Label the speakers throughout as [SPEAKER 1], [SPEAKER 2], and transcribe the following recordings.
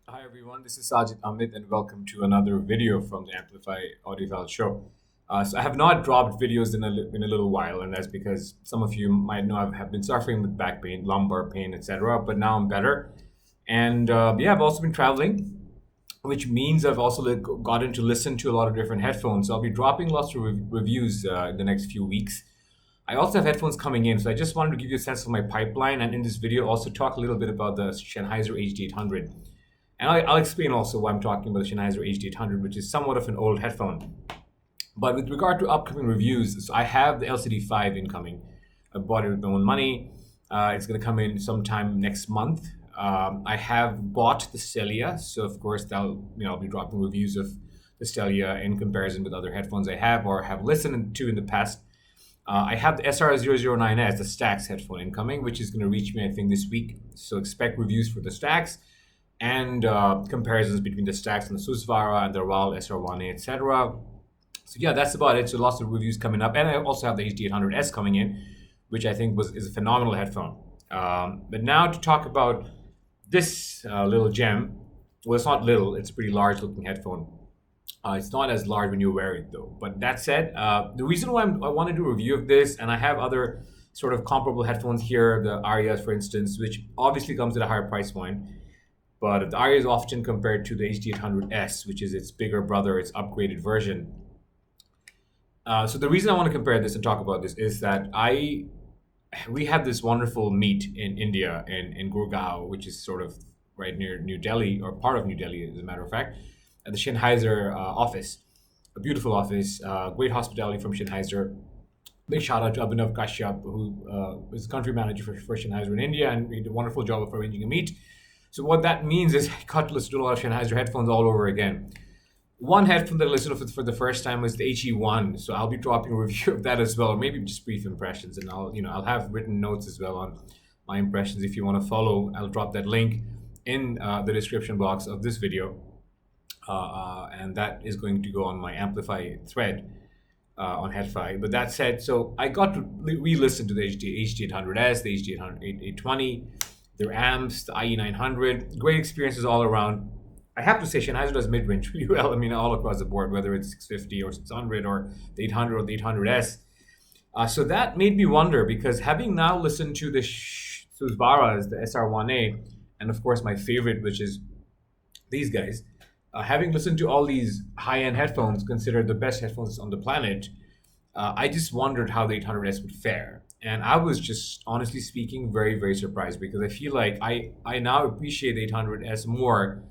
[SPEAKER 1] Hi everyone, this is Sajid Amit and welcome to another video from the Amplify Audiophile show. So I have not dropped videos in a little while, and that's because some of you might know I have been suffering with back pain, lumbar pain, etc. But now I'm better, and yeah, I've also been traveling, which means I've also gotten to listen to a lot of different headphones. So I'll be dropping lots of reviews in the next few weeks. I also have headphones coming in, so I just wanted to give you a sense of my pipeline, and in this video also talk a little bit about the Sennheiser HD800. And I'll explain also why I'm talking about the Sennheiser HD800, which is somewhat of an old headphone. But with regard to upcoming reviews, so I have the LCD5 incoming. I bought it with my own money. It's going to come in sometime next month. I have bought the Stellia, so of course I'll be dropping reviews of the Stellia in comparison with other headphones I have or have listened to in the past. I have the SR009S, the Stax headphone incoming, which is going to reach me I think this week. So expect reviews for the Stax and comparisons between the Stax and the Susvara and the RAL SR1A, etc. So yeah, that's about it. So lots of reviews coming up, and I also have the HD800S coming in, which I think is a phenomenal headphone. But now to talk about this little gem. Well, it's not little; it's a pretty large-looking headphone. It's not as large when you wear it, though. But that said, the reason why I want to do a review of this, and I have other sort of comparable headphones here, the Arya, for instance, which obviously comes at a higher price point. But the Arya is often compared to the HD800S, which is its bigger brother, its upgraded version. So the reason I want to compare this and talk about this is that we had this wonderful meet in India in Gurgaon, which is sort of right near New Delhi or part of New Delhi, as a matter of fact, at the Sennheiser office. A beautiful office, great hospitality from Sennheiser. Big shout out to Abhinav Kashyap, who is the country manager for Sennheiser in India, and he did a wonderful job of arranging a meet. So what that means is I got to listen to a lot of Sennheiser headphones all over again. One headphone that I listened to for the first time was the HE1, so I'll be dropping a review of that as well, or maybe just brief impressions, and I'll have written notes as well on my impressions if you want to follow. I'll drop that link in the description box of this video, and that is going to go on my Amplify thread on HeadFi. But that said, so I got to re-listen to the HD800S, the HD820, their amps, the IE900. Great experiences all around. I have to say, Sennheiser does mid-range really well. I mean, all across the board, whether it's 650 or 600 or the 800 or the 800S. So that made me wonder because having now listened to the Susvaras, the SR1A, and of course my favorite, which is these guys, having listened to all these high-end headphones, considered the best headphones on the planet, I just wondered how the 800S would fare. And I was just, honestly speaking, very, very surprised because I feel like I now appreciate the 800S more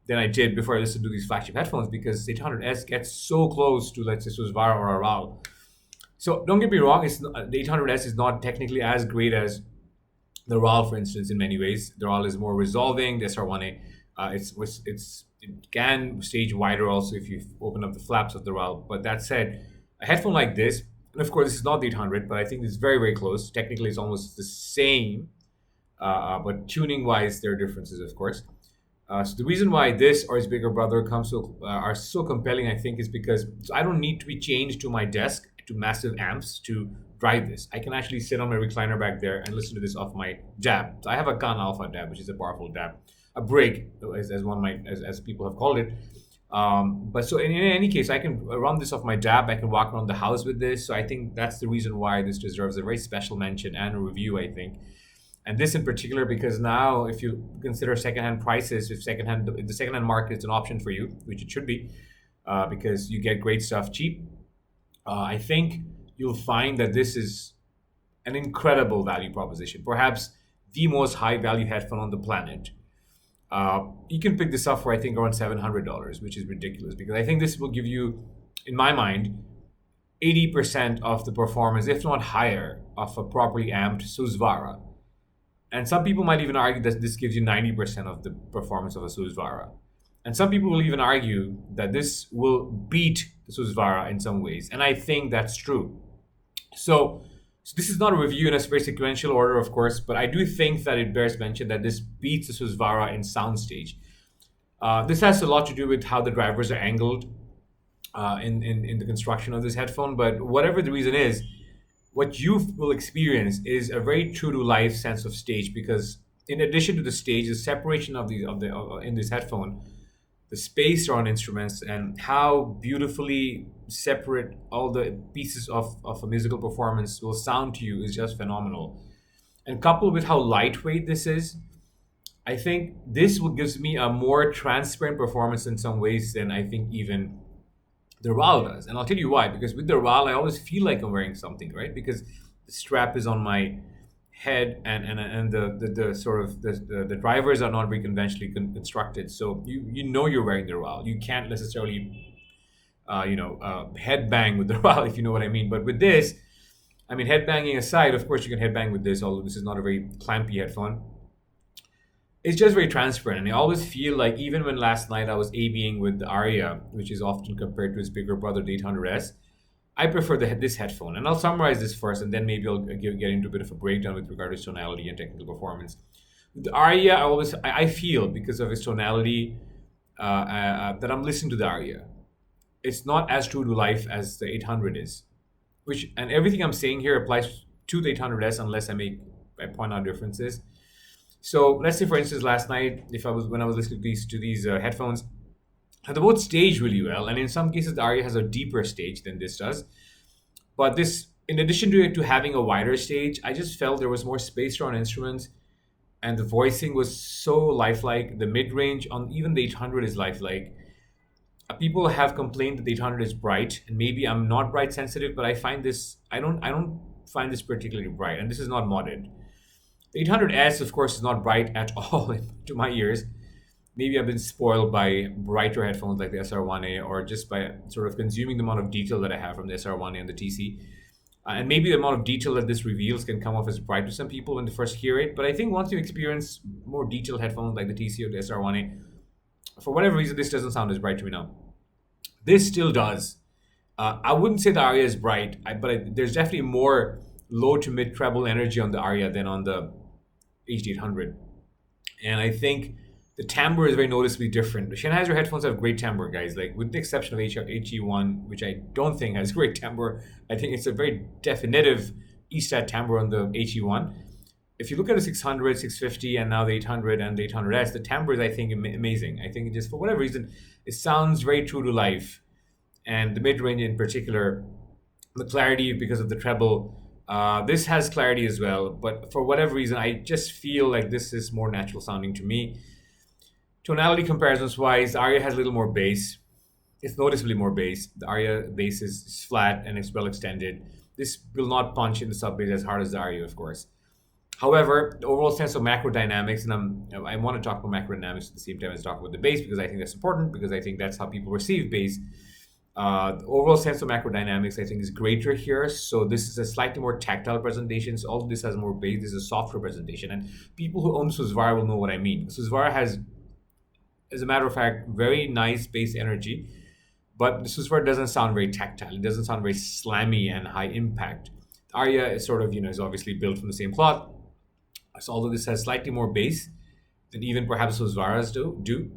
[SPEAKER 1] than I did before I listened to these flagship headphones because the 800S gets so close to, let's say, Susvara or Aral. So don't get me wrong, the 800S is not technically as great as the RAL, for instance, in many ways. The RAL is more resolving. The SR1A, it can stage wider also if you open up the flaps of the RAL. But that said, a headphone like this, and of course this is not the 800, but I think it's very, very close. Technically, it's almost the same, but tuning wise, there are differences, of course. So the reason why this or its bigger brother are so compelling, I think, is because I don't need to be changed to my desk to massive amps to drive this. I can actually sit on my recliner back there and listen to this off my DAB. So I have a Khan Alpha DAB, which is a powerful DAB, a break, as one might, as people have called it. But so in any case, I can run this off my DAB. I can walk around the house with this. So I think that's the reason why this deserves a very special mention and a review, I think. And this in particular because now if you consider secondhand prices, if the secondhand market is an option for you, which it should be, because you get great stuff cheap, I think you'll find that this is an incredible value proposition, perhaps the most high value headphone on the planet. You can pick this up for I think around $700, which is ridiculous because I think this will give you, in my mind, 80% of the performance, if not higher, of a properly amped Susvara. And some people might even argue that this gives you 90% of the performance of a Susvara. And some people will even argue that this will beat the Susvara in some ways. And I think that's true. So this is not a review in a very sequential order, of course, but I do think that it bears mention that this beats the Susvara in soundstage. This has a lot to do with how the drivers are angled in the construction of this headphone. But whatever the reason is, what you will experience is a very true to life sense of stage because in addition to the stage, the separation of the in this headphone, the space around instruments, and how beautifully separate all the pieces of a musical performance will sound to you is just phenomenal. And coupled with how lightweight this is, I think this will gives me a more transparent performance in some ways than I think even the RAL does. And I'll tell you why. Because with the RAL, I always feel like I'm wearing something, right? Because the strap is on my head, and the sort of the drivers are not very conventionally constructed. So you know you're wearing the RAL. You can't necessarily headbang with the RAL, if you know what I mean. But with this, I mean, headbanging aside, of course you can headbang with this, although this is not a very clampy headphone. It's just very transparent. And I always feel like, even when last night I was ABing with the Arya, which is often compared to its bigger brother, the 800S, I prefer this headphone. And I'll summarize this first, and then maybe I'll get into a bit of a breakdown with regard to tonality and technical performance. With the Arya, I feel, because of its tonality, that I'm listening to the Arya. It's not as true to life as the 800 is. And everything I'm saying here applies to the 800S, unless I point out differences. So let's say, for instance, last night, when I was listening to these headphones, they both stage really well, and in some cases the Arya has a deeper stage than this does. But this, in addition to having a wider stage, I just felt there was more space around instruments, and the voicing was so lifelike. The mid range on even the 800 is lifelike. People have complained that the 800 is bright, and maybe I'm not bright sensitive, but I don't find this particularly bright, and this is not modded. The 800S, of course, is not bright at all to my ears. Maybe I've been spoiled by brighter headphones like the SR1A, or just by sort of consuming the amount of detail that I have from the SR1A and the TC. And maybe the amount of detail that this reveals can come off as bright to some people when they first hear it. But I think once you experience more detailed headphones like the TC or the SR1A, for whatever reason, this doesn't sound as bright to me now. This still does. I wouldn't say the Arya is bright, but there's definitely more low to mid treble energy on the Arya than on the HD800. And I think the timbre is very noticeably different. The Sennheiser headphones have great timbre, guys. Like, with the exception of HE1, which I don't think has great timbre. I think it's a very definitive ESTAT timbre on the HE1. If you look at the 600, 650, and now the 800 and the 800S, the timbre is, I think, amazing. I think it just, for whatever reason, it sounds very true to life. And the mid-range in particular, the clarity because of the treble, this has clarity as well. But for whatever reason, I just feel like this is more natural sounding to me. Tonality comparisons-wise, the Arya has a little more bass. It's noticeably more bass. The Arya bass is flat and it's well extended. This will not punch in the sub bass as hard as the Arya, of course. However, the overall sense of macro dynamics, and I want to talk about macro dynamics at the same time as talk about the bass, because I think that's important, because I think that's how people receive bass. The overall sense of macro dynamics, I think, is greater here. So this is a slightly more tactile presentation. So all of this has more bass. This is a softer presentation. And people who own Susvara will know what I mean. Susvara has, as a matter of fact, very nice bass energy, but the Susvara doesn't sound very tactile. It doesn't sound very slammy and high impact. Arya is sort of, is obviously built from the same cloth. So although this has slightly more bass than even perhaps Susvaras do,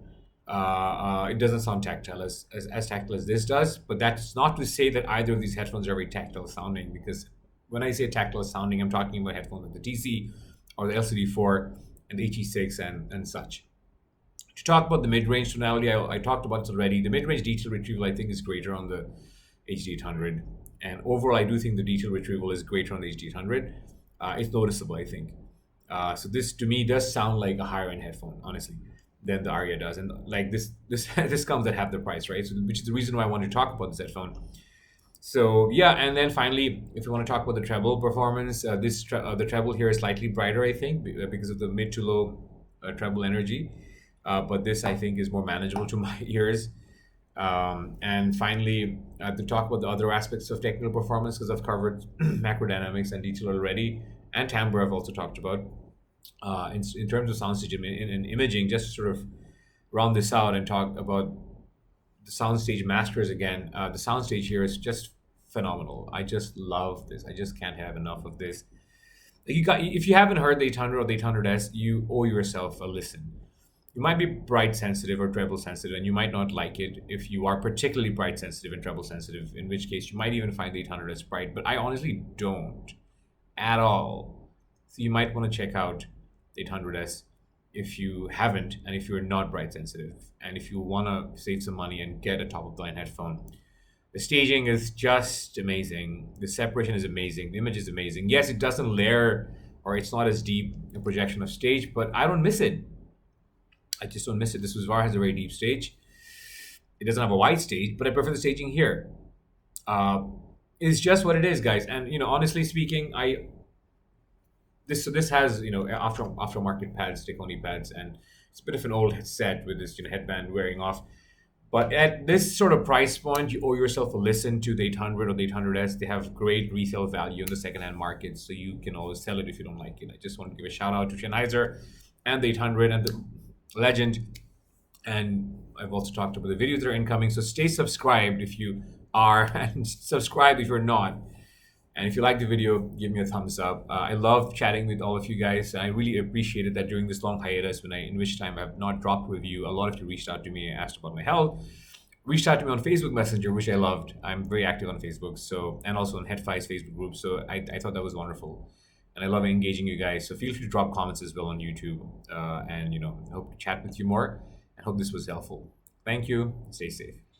[SPEAKER 1] it doesn't sound tactile as tactile as this does. But that's not to say that either of these headphones are very tactile sounding, because when I say tactile sounding, I'm talking about headphones like the TC or the LCD4 and the HE6 and such. To talk about the mid-range tonality, I talked about this already. The mid-range detail retrieval, I think, is greater on the HD800. And overall, I do think the detail retrieval is greater on the HD800. It's noticeable, I think. So this, to me, does sound like a higher-end headphone, honestly, than the Arya does. And like this this comes at half the price, right? So, which is the reason why I wanted to talk about this headphone. So yeah, and then finally, if you want to talk about the treble performance, the treble here is slightly brighter, I think, because of the mid to low treble energy. But this, I think, is more manageable to my ears. And finally, to talk about the other aspects of technical performance, because I've covered macro dynamics and detail already, and timbre I've also talked about. In terms of soundstage and imaging, just to sort of round this out and talk about the soundstage masters again. The soundstage here is just phenomenal. I just love this. I just can't have enough of this. If you haven't heard the 800 or the 800S, you owe yourself a listen. You might be bright sensitive or treble sensitive, and you might not like it if you are particularly bright sensitive and treble sensitive, in which case you might even find the 800S bright, but I honestly don't at all. So you might want to check out 800S if you haven't, and if you're not bright sensitive, and if you want to save some money and get a top of the line headphone. The staging is just amazing. The separation is amazing. The image is amazing. Yes, it doesn't layer, or it's not as deep a projection of stage, but I don't miss it. I just don't miss it. This Visvar has a very deep stage. It doesn't have a wide stage, but I prefer the staging here. Uh, it's just what it is, guys. And honestly speaking, this has aftermarket pads, stick only pads, and it's a bit of an old set with this headband wearing off. But at this sort of price point, you owe yourself a listen to the 800 or the 800S. They have great resale value in the secondhand market, so you can always sell it if you don't like it. I just want to give a shout out to Sennheiser and the 800 and the Legend. And I've also talked about the videos that are incoming. So stay subscribed if you are, and subscribe if you're not. And if you like the video, give me a thumbs up. I love chatting with all of you guys. I really appreciated that during this long hiatus, in which time I have not dropped with you. A lot of you reached out to me and asked about my health. Reached out to me on Facebook Messenger, which I loved. I'm very active on Facebook, and also on HeadFi's Facebook group. So I thought that was wonderful, and I love engaging you guys. So feel free to drop comments as well on YouTube, and I hope to chat with you more. I hope this was helpful. Thank you. Stay safe.